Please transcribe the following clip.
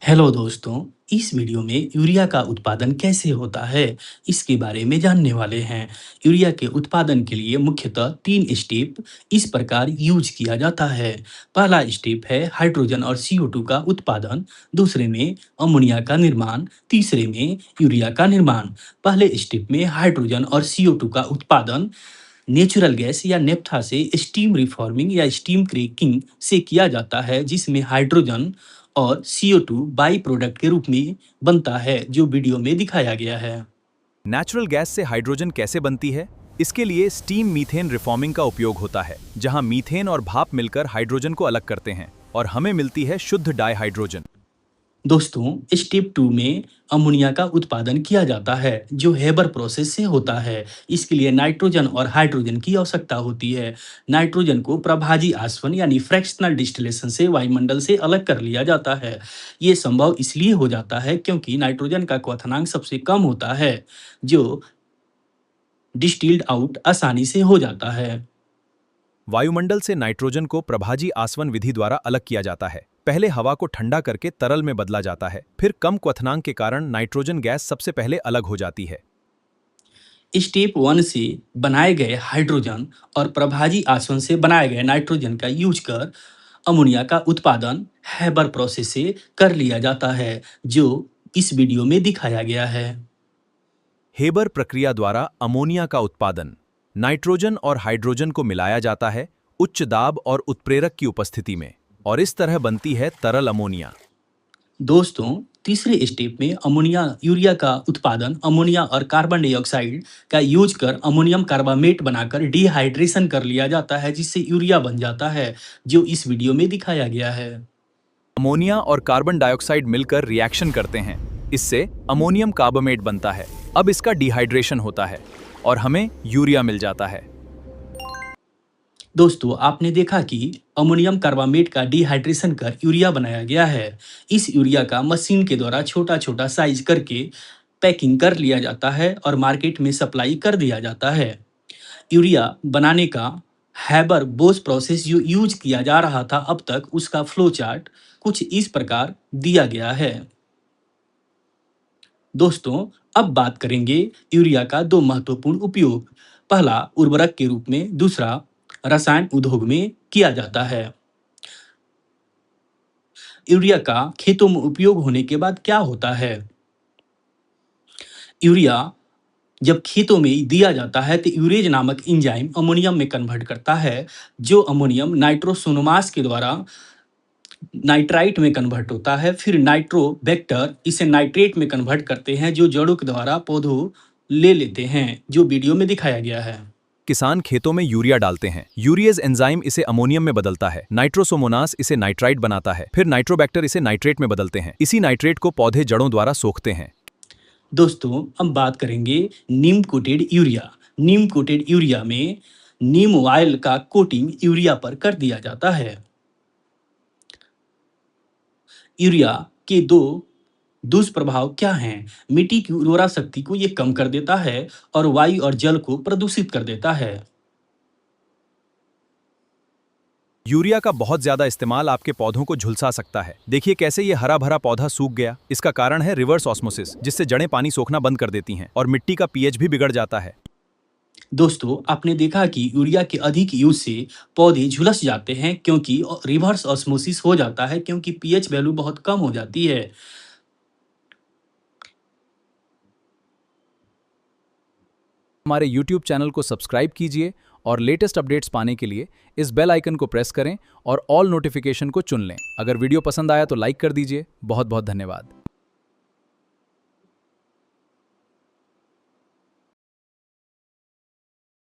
Hello दोस्तों, इस video में यूरिया का उत्पादन कैसे होता है, इसके बारे में जानने वाले हैं। यूरिया के उत्पादन के लिए मुख्यतः 3 स्टेप इस प्रकार यूज किया जाता है। पहला स्टेप है हाइड्रोजन और CO2 का उत्पादन, दूसरे में अमोनिया का निर्माण, तीसरे में यूरिया का निर्माण। पहले स्टेप में हाइड्रोजन और CO2 का उत्पादन नेचुरल गैस या नेप्था से स्टीम रिफॉर्मिंग या स्टीम क्रैकिंग से किया जाता है, जिसमें हाइड्रोजन और CO2 बाई प्रोडक्ट के रूप में बनता है, जो वीडियो में दिखाया गया है। नेचुरल गैस से हाइड्रोजन कैसे बनती है? इसके लिए स्टीम मीथेन रिफॉर्मिंग का उपयोग होता है, जहां मीथेन और भाप मिलकर हाइड्रोजन को अलग करते हैं और हमें मिलती है शुद्ध डाइहाइड्रोजन। दोस्तों, स्टेप 2 में अमोनिया का उत्पादन किया जाता है, जो हेबर प्रोसेस से होता है। इसके लिए नाइट्रोजन और हाइड्रोजन की आवश्यकता होती है। नाइट्रोजन को प्रभाजी आसवन यानी फ्रैक्शनल डिस्टिलेशन से वायुमंडल से अलग कर लिया जाता है। ये संभव इसलिए हो जाता है क्योंकि नाइट्रोजन का क्वथनांक सबसे कम होता है, जो डिस्टिल्ड आउट आसानी से हो जाता है। वायुमंडल से नाइट्रोजन को प्रभाजी आसवन विधि द्वारा अलग किया जाता है। पहले हवा को ठंडा करके तरल में बदला जाता है, फिर कम क्वथनांक के कारण नाइट्रोजन गैस सबसे पहले अलग हो जाती है। स्टेप 1 से बनाए गए हाइड्रोजन और प्रभाजी आसवन से बनाए गए नाइट्रोजन का यूज कर अमोनिया का उत्पादन हैबर प्रोसेस से कर लिया जाता है, जो इस वीडियो में दिखाया गया है। हेबर प्रक्रिया द्वारा अमोनिया का उत्पादन, नाइट्रोजन और हाइड्रोजन को मिलाया जाता है उच्च दाब और उत्प्रेरक की उपस्थिति में, और इस तरह बनती है तरल अमोनिया। दोस्तों, तीसरे स्टेप में अमोनिया यूरिया का उत्पादन अमोनिया और कार्बन डाइऑक्साइड का यूज कर अमोनियम कार्बामेट बनाकर डिहाइड्रेशन कर लिया जाता है, जिससे यूरिया बन जाता है, जो इस वीडियो में दिखाया गया है। अमोनिया और कार्बन डाइऑक्साइड मिलकर रिएक्शन करते हैं, इससे अमोनियम कार्बामेट बनता है। अब इसका डिहाइड्रेशन होता है और हमें यूरिया मिल जाता है। दोस्तों, आपने देखा कि अमोनियम कार्बामेट का डिहाइड्रेशन कर यूरिया बनाया गया है। इस यूरिया का मशीन के द्वारा छोटा छोटा साइज करके पैकिंग कर लिया जाता है और मार्केट में सप्लाई कर दिया जाता है। यूरिया बनाने का हैबर बोस प्रोसेस जो यूज किया जा रहा था अब तक, उसका फ्लो चार्ट कुछ इस प्रकार दिया गया है। दोस्तों, अब बात करेंगे यूरिया का 2 महत्वपूर्ण उपयोग। पहला उर्वरक के रूप में, दूसरा रसायन उद्योग में किया जाता है। यूरिया का खेतों में उपयोग होने के बाद क्या होता है? यूरिया जब खेतों में दिया जाता है तो यूरेज नामक एंजाइम अमोनियम में कन्वर्ट करता है, जो अमोनियम नाइट्रोसोनोमास के द्वारा नाइट्राइट में कन्वर्ट होता है। फिर नाइट्रोबैक्टर इसे नाइट्रेट में कन्वर्ट करते हैं, जो जड़ों के द्वारा पौधों ले लेते हैं, जो वीडियो में दिखाया गया है। किसान खेतों में यूरिया डालते हैं, यूरियज एंजाइम इसे अमोनियम में बदलता है, नाइट्रोसोमोनास इसे नाइट्राइट बनाता है, फिर नाइट्रोबैक्टर इसे नाइट्रेट में बदलते हैं। इसी नाइट्रेट को पौधे जड़ों द्वारा सोखते हैं। दोस्तों, अब बात करेंगे नीम कोटेड यूरिया। नीम कोटेड यूरिया में नीम ऑयल का कोटिंग यूरिया पर कर दिया जाता है। यूरिया के 2 दुष्प्रभाव क्या हैं? मिट्टी की उर्वरा शक्ति को ये कम कर देता है और वायु और जल को प्रदूषित कर देता है। यूरिया का बहुत ज्यादा इस्तेमाल आपके पौधों को झुलसा सकता है। देखिए कैसे ये हरा भरा पौधा सूख गया। इसका कारण है रिवर्स ऑस्मोसिस, जिससे जड़ें पानी सोखना बंद कर देती हैं और मिट्टी का पीएच भी बिगड़ जाता है। दोस्तों, आपने देखा कि यूरिया के अधिक यूज से पौधे झुलस जाते हैं, क्योंकि रिवर्स ऑस्मोसिस हो जाता है, क्योंकि पीएच वैल्यू बहुत कम हो जाती है। हमारे YouTube चैनल को सब्सक्राइब कीजिए और लेटेस्ट अपडेट्स पाने के लिए इस बेल आइकन को प्रेस करें और ऑल नोटिफिकेशन को चुन लें। अगर वीडियो पसंद आया तो लाइक कर दीजिए। बहुत बहुत धन्यवाद।